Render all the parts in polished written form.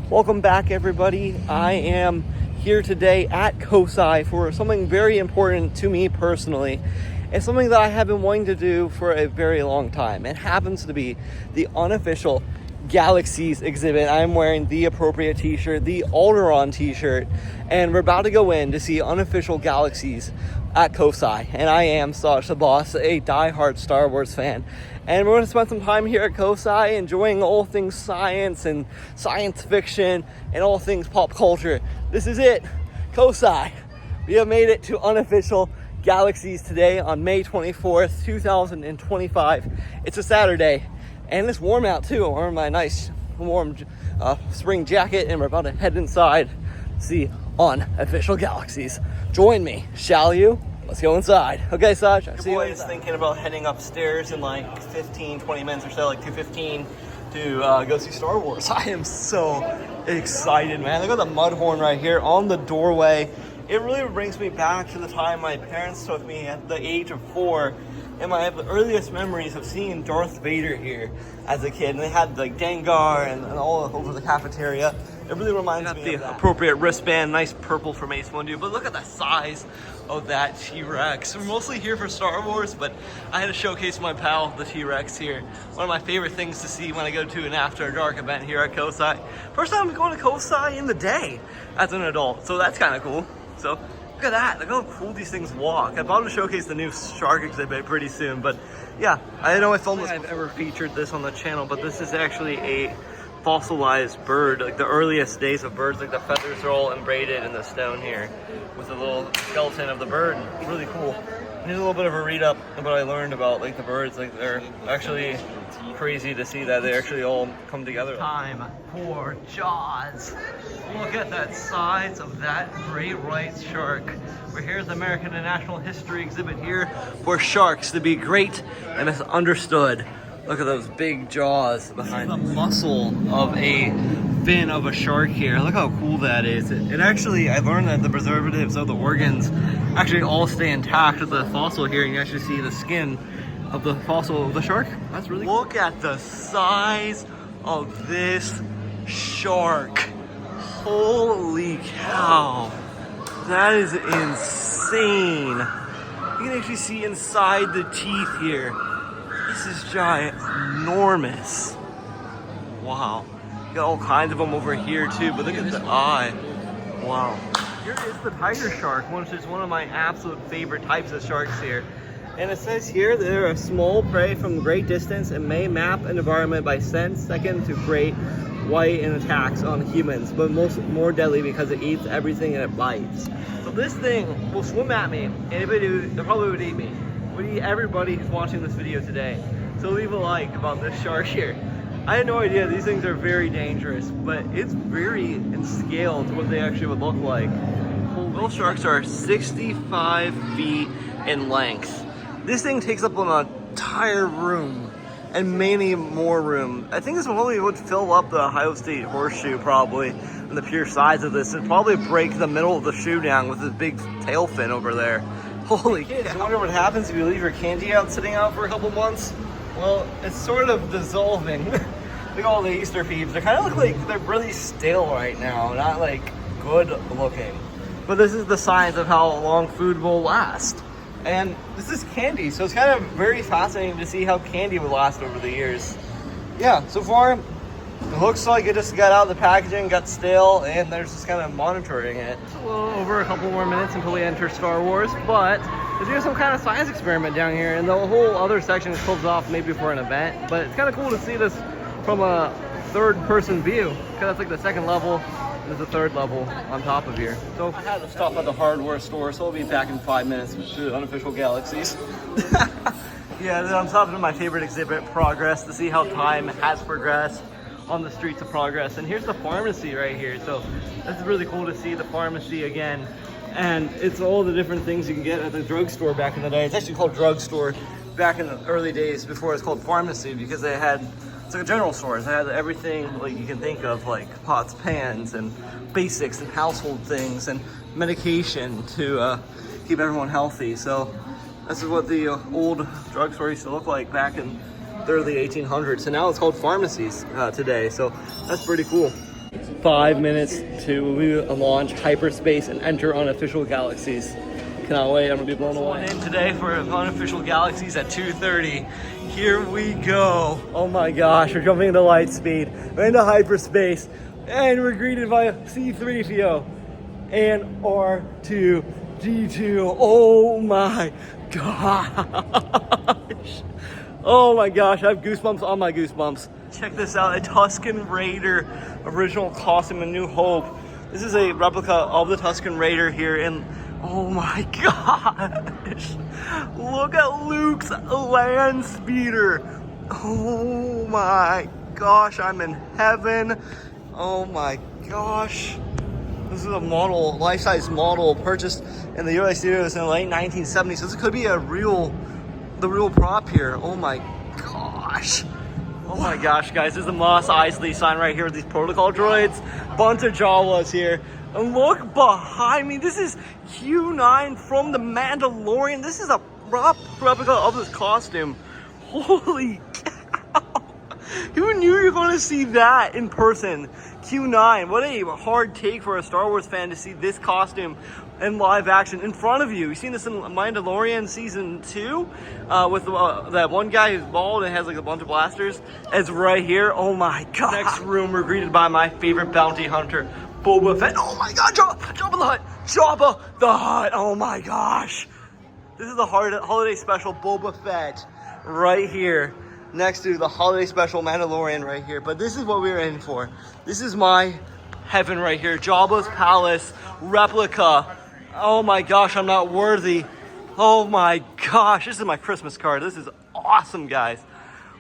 Welcome back, everybody. I am here today at Cosi for something very important to me personally. It's something that I have been wanting to do for a very long time. It happens to be the unofficial Galaxies exhibit. I'm wearing the appropriate t-shirt, the Alderon t-shirt, and we're about to go in to see unofficial Galaxies at Cosi. And I am Saj the Boss, a diehard Star Wars fan. And we're going to spend some time here at Cosi enjoying all things science and science fiction and all things pop culture. This is it, Cosi. We have made it to unofficial Galaxies today on May 24th, 2025. It's a Saturday, and it's warm out too. I'm wearing my nice warm spring jacket, and we're about to head inside to see unofficial Galaxies. Join me, shall you? Let's go inside. Okay, Saj. Your boy is thinking about heading upstairs in like 15, 20 minutes or so, like 2:15, to go see Star Wars. I am so excited, man. Look at the mud horn right here on the doorway. It really brings me back to the time my parents took me at the age of 4, and I have the earliest memories of seeing Darth Vader here as a kid. And they had like Dengar and all over the cafeteria. It really reminds me of the appropriate wristband, nice purple from Ace Windu. But look at the size of that T-Rex. We're mostly here for Star Wars, but I had to showcase my pal, the T-Rex here. One of my favorite things to see when I go to an After Dark event here at Cosi. First time I'm going to Cosi in the day as an adult, so that's kind of cool. So look at that, look how cool these things walk. I'm about to showcase the new shark exhibit pretty soon, but yeah, I know I filmed this. I've ever featured this on the channel, but this is actually a fossilized bird, like the earliest days of birds. Like the feathers are all braided in the stone here with a little skeleton of the bird. It's really cool. Here's a little bit of a read up of what I learned about like the birds. Like they're actually crazy to see that they actually all come together. Time for Jaws. Look at that size of that great white shark. We're here at the American and National History exhibit here for sharks to be great and misunderstood. Look at those big jaws behind the muscle of a fin of a shark here. Look how cool that is. It actually, I learned that the preservatives of the organs actually all stay intact with the fossil here. You can actually see the skin of the fossil of the shark. That's really cool. Look at the size of this shark. Holy cow. That is insane. You can actually see inside the teeth here. This is ginormous. Wow. You got all kinds of them over here too, but look at the eye. Wow. Here is the tiger shark, which is one of my absolute favorite types of sharks here. And it says here that they're a small prey from great distance and may map an environment by sense, second to great white and attacks on humans, but more deadly because it eats everything and it bites. So this thing will swim at me, and if it do, it probably would eat me. Would eat everybody who's watching this video today. So leave a like about this shark here. I had no idea these things are very dangerous, but it's very in scale to what they actually would look like. Whale sharks are 65 feet in length. This thing takes up an entire room and many more room. I think this probably would fill up the Ohio State horseshoe probably, and the pure size of this. It'd probably break the middle of the shoe down with this big tail fin over there. Holy kids, I wonder what happens if you leave your candy out sitting out for a couple months. Well, it's sort of dissolving. Look at all the Easter peeps. They kind of look like they're really stale right now, not like good looking. But this is the signs of how long food will last. And this is candy, so it's kind of very fascinating to see how candy would last over the years. Yeah, so far, it looks like it just got out of the packaging, got stale, and they're just kind of monitoring it. It's a little over a couple more minutes until we enter Star Wars, but they're doing some kind of science experiment down here, and the whole other section is closed off maybe for an event. But it's kind of cool to see this from a third-person view, because that's like the second level. There's a third level on top of here. So I had to stop at the hardware store, so I'll be back in 5 minutes to unofficial Galaxies. Yeah, then I'm stopping at my favorite exhibit, Progress, to see how time has progressed on the streets of Progress. And here's the pharmacy right here. So that's really cool to see the pharmacy again. And it's all the different things you can get at the drugstore back in the day. It's actually called drugstore back in the early days before it's called pharmacy, because they had, it's like a general store. They had everything like you can think of, like pots, pans, and basics and household things and medication to keep everyone healthy. So this is what the old drugstore used to look like back in the early 1800s. And now it's called pharmacies today. So that's pretty cool. 5 minutes to launch hyperspace and enter unofficial galaxies. Cannot wait, I'm gonna be blown away. In today for unofficial galaxies at 2:30. Here we go. Oh my gosh, we're jumping into light speed. We're into hyperspace, and we're greeted by C-3PO and R2-D2. Oh my gosh. Oh my gosh, I have goosebumps on my goosebumps. Check this out, a Tusken Raider original costume in New Hope. This is a replica of the Tusken Raider here in, oh my gosh. Look at Luke's land speeder. Oh my gosh, I'm in heaven. Oh my gosh. This is a model, life-size model purchased in the US studios in the late 1970s. So this could be the real prop here. Oh my gosh. Oh my gosh, guys, there's the Mos Eisley sign right here with these protocol droids. Bunch of Jawas here. And look behind me, this is Q9 from The Mandalorian. This is a replica of this costume. Holy cow. Who knew you were going to see that in person? Q9, what a hard take for a Star Wars fan to see this costume in live action in front of you. You've seen this in Mandalorian season 2 with that one guy who's bald and has like a bunch of blasters. It's right here. Oh my god. Next room, we're greeted by my favorite bounty hunter, Boba Fett. Oh my god, Jabba the Hutt. Jabba the Hutt. Oh my gosh. This is the holiday special Boba Fett right here, next to the holiday special Mandalorian right here. But this is what we were in for. This is my heaven right here. Jabba's palace replica. Oh my gosh, I'm not worthy. Oh my gosh, this is my Christmas card. This is awesome, guys.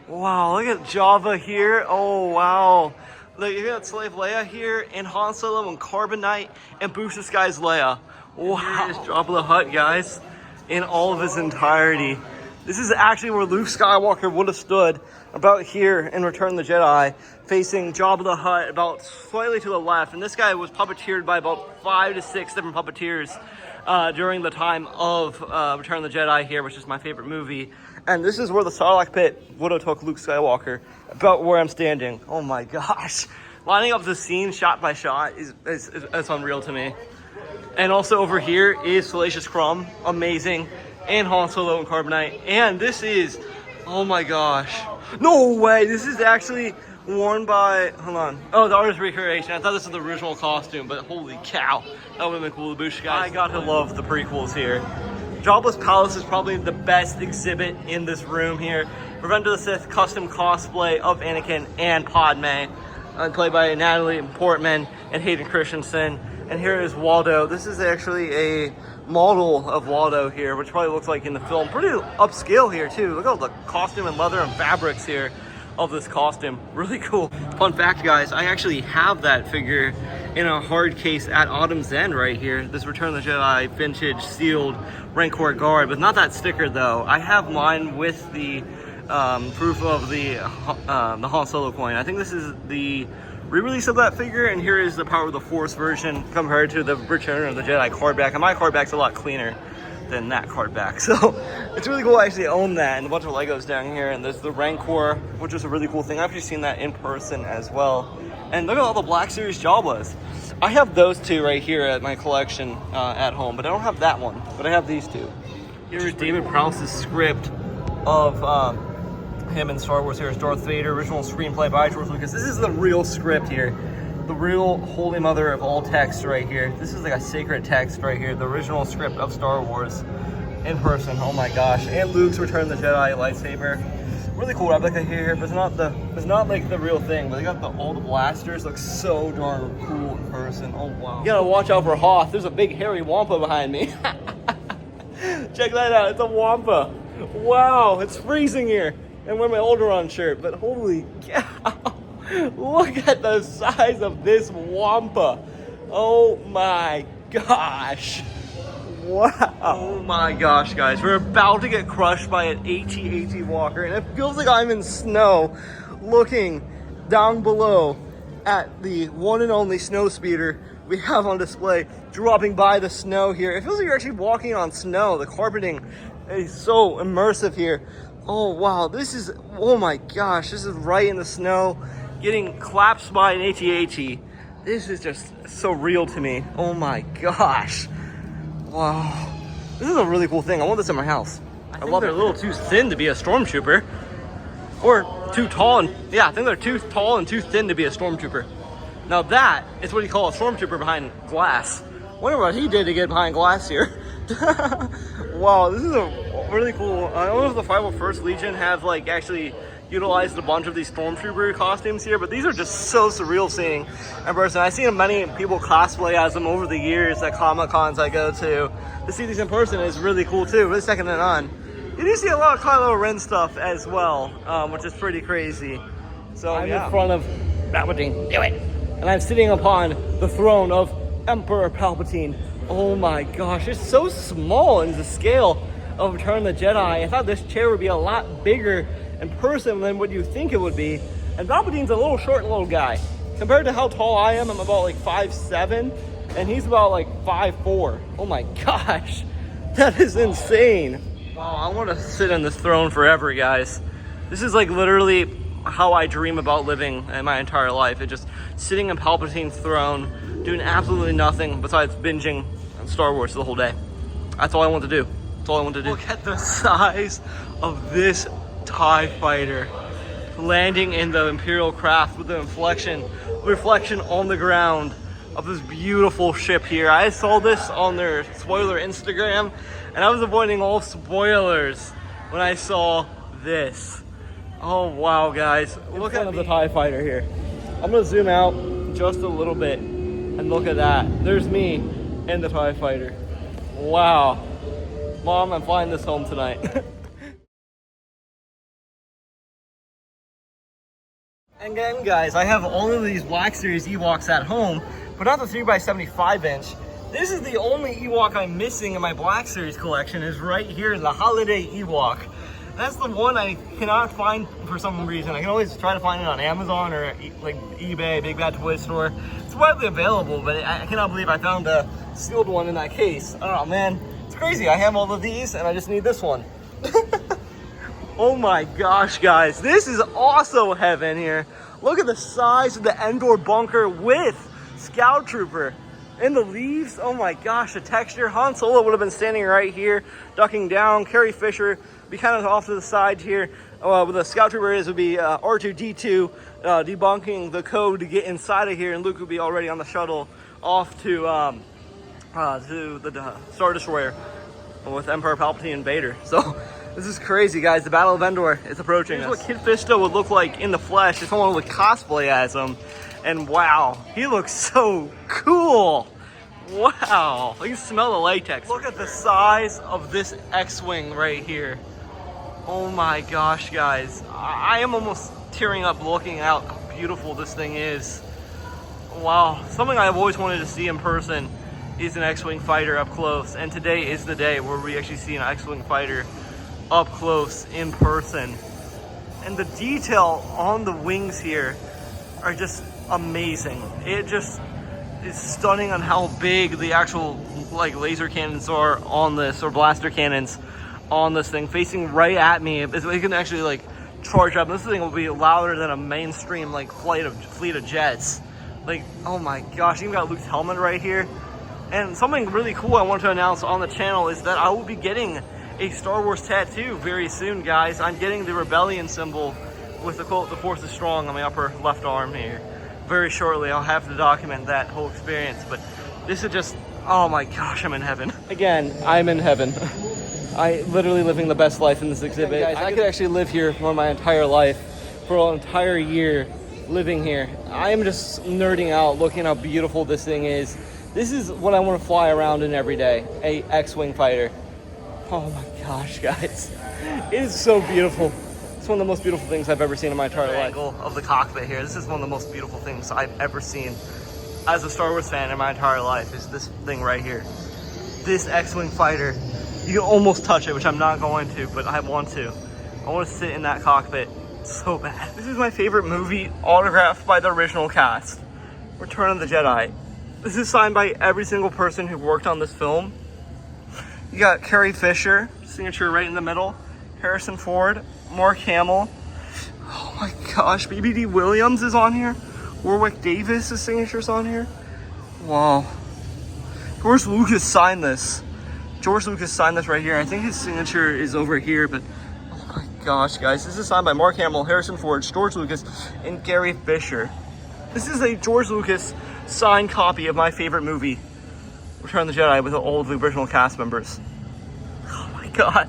Wow, look at Jabba here. Oh wow. Look, you got Slave Leia here, and Han Solo, and Carbonite, and Booster Sky's Leia. Wow. Here is Jabba the Hutt, guys, in all of his entirety. This is actually where Luke Skywalker would have stood, about here in Return of the Jedi, facing Jabba the Hutt about slightly to the left. And this guy was puppeteered by about 5 to 6 different puppeteers during the time of Return of the Jedi here, which is my favorite movie. And this is where the Sarlacc pit would have took Luke Skywalker, about where I'm standing. Oh my gosh. Lining up the scene shot by shot is unreal to me. And also over here is Salacious Crumb, amazing. And Han Solo and Carbonite. And this is, oh my gosh. No way, this is actually worn by, hold on. Oh, the artist recreation. I thought this was the original costume, but holy cow. That would have been cool to boost, guys. I got to love the prequels here. Jabba's Palace is probably the best exhibit in this room here. Revenge of the Sith custom cosplay of Anakin and Padme, played by Natalie Portman and Hayden Christensen. And here is Waldo. This is actually a model of Waldo here, which probably looks like in the film. Pretty upscale here too. Look at all the costume and leather and fabrics here of this costume. Really cool. Fun fact, guys, I actually have that figure in a hard case at Autumn's End right here. This Return of the Jedi vintage sealed Rancor guard, but not that sticker though. I have mine with the proof of the Han Solo coin. I think this is the re-release of that figure, and here is the Power of the Force version compared to the Return of the Jedi card back. And my card back's a lot cleaner than that card back, so it's really cool I actually own that. And a bunch of Legos down here, and there's the Rancor, which is a really cool thing. I've actually seen that in person as well. And look at all the Black Series Jawas. I have those two right here at my collection at home, but I don't have that one, but I have these two. Here's David Prowse's script of him in Star Wars here as Darth Vader, original screenplay by George Lucas. This is the real script here, the real holy mother of all text right here. This is like a sacred text right here, the original script of Star Wars in person. Oh my gosh. And Luke's Return of the Jedi lightsaber. Really cool replica here, but it's not like the real thing, but they got all the blasters. Look so darn cool in person. Oh wow. You gotta watch out for Hoth. There's a big hairy Wampa behind me. Check that out, it's a Wampa. Wow, it's freezing here. And wear my Alderaan shirt, but holy cow, look at the size of this Wampa. Oh my gosh. Wow. Oh my gosh, guys. We're about to get crushed by an AT-AT walker, and it feels like I'm in snow looking down below at the one and only snow speeder we have on display, dropping by the snow here. It feels like you're actually walking on snow. The carpeting is so immersive here. Oh wow, this is, oh my gosh, this is right in the snow, getting collapsed by an AT-AT. This is just so real to me. Oh my gosh. Wow. This is a really cool thing. I want this in my house. I love it. They're a little too thin to be a stormtrooper. Or too tall and, yeah, I think they're too tall and too thin to be a stormtrooper. Now that is what you call a stormtrooper behind glass. Wonder what he did to get behind glass here. Wow, this is a really cool. I don't know if the 501st Legion have like actually utilized a bunch of these stormtrooper costumes here, but these are just so surreal seeing in person. I've seen many people cosplay as them over the years at Comic Cons I go to. To see these in person is really cool too, really second to none. You do see a lot of Kylo Ren stuff as well, which is pretty crazy. So I'm in front of Palpatine. Do it! And I'm sitting upon the throne of Emperor Palpatine. Oh my gosh, it's so small in the scale of Return of the Jedi. I thought this chair would be a lot bigger in person than what you think it would be. And Palpatine's a little short little guy. Compared to how tall I am, I'm about like 5'7", and he's about like 5'4". Oh my gosh, that is insane. Wow, I want to sit on this throne forever, guys. This is like literally how I dream about living in my entire life. It's just sitting in Palpatine's throne, doing absolutely nothing besides binging on Star Wars the whole day. That's all I want to do. That's all I want to do. Look at the size of this TIE fighter landing in the Imperial craft with the reflection on the ground of this beautiful ship here. I saw this on their spoiler Instagram, and I was avoiding all spoilers when I saw this. Oh wow, guys, look at the TIE fighter here. I'm gonna zoom out just a little bit and look at that. There's me and the TIE fighter. Wow. Mom, I'm flying this home tonight. And again, guys, I have all of these Black Series Ewoks at home, but not the 3x75 inch. This is the only Ewok I'm missing in my Black Series collection, is right here, the Holiday Ewok. That's the one I cannot find for some reason. I can always try to find it on Amazon or like eBay, Big Bad Toy Store. It's widely available, but I cannot believe I found a sealed one in that case. Oh man, it's crazy. I have all of these and I just need this one. Oh my gosh, guys, this is also heaven here. Look at the size of the Endor bunker with Scout Trooper. And the leaves, oh my gosh, the texture. Han Solo would have been standing right here, ducking down. Carrie Fisher be kind of off to the side here. With the Scout Trooper would be R2-D2 debunking the code to get inside of here, and Luke would be already on the shuttle off to the Star Destroyer with Emperor Palpatine and Vader. So this is crazy, guys. The Battle of Endor is approaching. Here's what Kid Fisto would look like in the flesh if someone would cosplay as him. And wow, he looks so cool. Wow, you can smell the latex. Look at the size of this X-Wing right here. Oh my gosh, guys. I am almost tearing up looking out how beautiful this thing is. Wow, something I've always wanted to see in person is an X-Wing fighter up close. And today is the day where we actually see an X-Wing fighter up close in person. And the detail on the wings here are just amazing. It just is stunning on how big the actual like laser cannons are on this, or blaster cannons on this thing, facing right at me. They can actually like charge up. This thing will be louder than a mainstream like fleet of jets. Like, oh my gosh, you even got Luke's helmet right here. And something really cool I want to announce on the channel is that I will be getting a Star Wars tattoo very soon, guys. I'm getting the Rebellion symbol with the quote, "The Force is strong," on my upper left arm here. Very shortly, I'll have to document that whole experience, but this is just, oh my gosh, I'm in heaven. Again, I'm in heaven. I literally living the best life in this exhibit. Guys, I could actually live here for my entire life, for an entire year living here. I am just nerding out, looking how beautiful this thing is. This is what I want to fly around in every day, a X-Wing fighter. Oh my gosh, guys. It is so beautiful. It's one of the most beautiful things I've ever seen in my entire life. Angle of the cockpit here. This is one of the most beautiful things I've ever seen as a Star Wars fan in my entire life, is this thing right here. This X-Wing fighter. You can almost touch it, which I'm not going to, but I want to. I want to sit in that cockpit so bad. This is my favorite movie, autographed by the original cast, Return of the Jedi. This is signed by every single person who worked on this film. You got Carrie Fisher, signature right in the middle. Harrison Ford, Mark Hamill. Oh my gosh, BBD Williams is on here. Warwick Davis' signature's on here. Wow. George Lucas signed this. George Lucas signed this right here. I think his signature is over here, but oh my gosh, guys. This is signed by Mark Hamill, Harrison Ford, George Lucas, and Gary Fisher. This is a George Lucas signed copy of my favorite movie, Return of the Jedi, with all of the original cast members. Oh my god.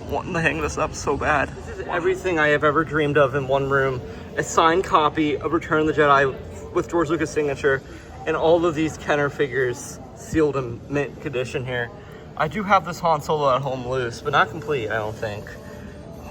I'm wanting to hang this up so bad. This is everything I have ever dreamed of in one room. A signed copy of Return of the Jedi with George Lucas' signature, and all of these Kenner figures sealed in mint condition here. I do have this Han Solo at home loose, but not complete, I don't think.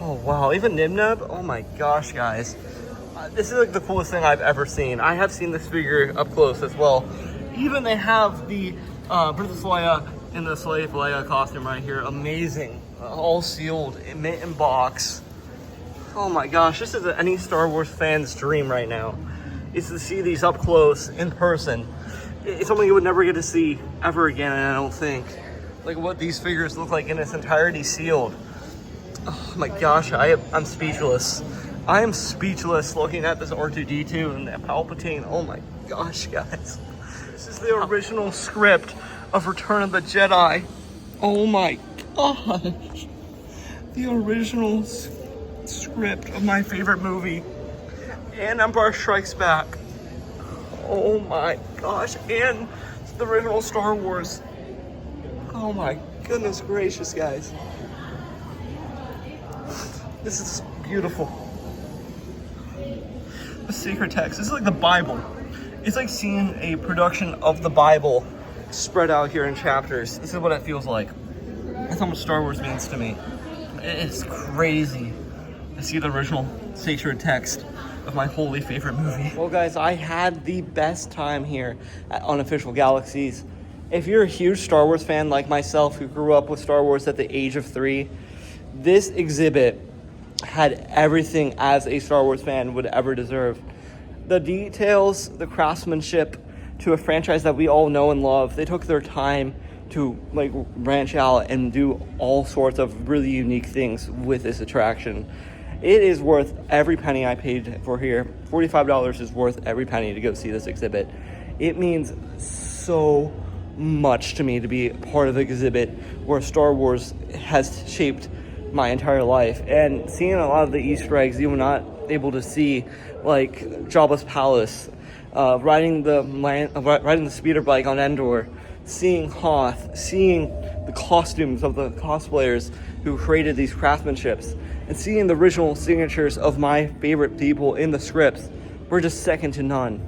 Oh wow, even Nib Nub? Oh my gosh, guys. This is like the coolest thing I've ever seen. I have seen this figure up close as well. Even they have the Princess Leia in the Slave Leia costume right here. Amazing. All sealed, mint in box. Oh my gosh, this is any Star Wars fan's dream right now. Is to see these up close, in person. It's something you would never get to see ever again, and I don't think. Like what these figures look like in its entirety sealed. Oh my gosh, I'm speechless. I am speechless looking at this R2-D2 and that Palpatine. Oh my gosh, guys. This is the original script of Return of the Jedi. Oh my gosh. The original script of my favorite movie. And Empire Strikes Back. Oh my gosh. And the original Star Wars. Oh my goodness gracious, guys. This is beautiful. The secret text. This is like the Bible. It's like seeing a production of the Bible spread out here in chapters. This is what it feels like. That's how much Star Wars means to me. It's crazy to see the original sacred text of my holy favorite movie. Well guys, I had the best time here at Unofficial Galaxies. If you're a huge Star Wars fan like myself who grew up with Star Wars at the age of 3, this exhibit had everything as a Star Wars fan would ever deserve. The details, the craftsmanship to a franchise that we all know and love. They took their time to like branch out and do all sorts of really unique things with this attraction. It is worth every penny I paid for here. $45 is worth every penny to go see this exhibit. It means so much to me to be part of the exhibit where Star Wars has shaped my entire life, and seeing a lot of the Easter eggs you were not able to see, like Jabba's palace, riding the speeder bike on Endor, seeing Hoth, seeing the costumes of the cosplayers who created these craftsmanships, and seeing the original signatures of my favorite people in the scripts were just second to none.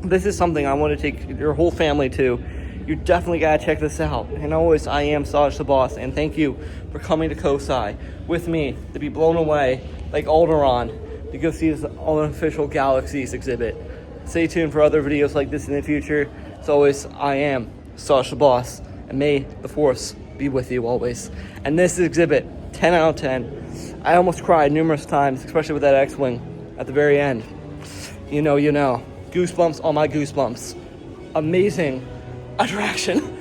This is something I want to take your whole family to. You definitely gotta check this out. And always, I am Saj the Boss, and thank you for coming to Cosi with me to be blown away like Alderaan to go see this Unofficial Galaxies exhibit. Stay tuned for other videos like this in the future. As always, I am Saj the Boss, and may the Force be with you always. And this exhibit, 10 out of 10. I almost cried numerous times, especially with that X-Wing at the very end. You know. Goosebumps on my goosebumps. Amazing attraction.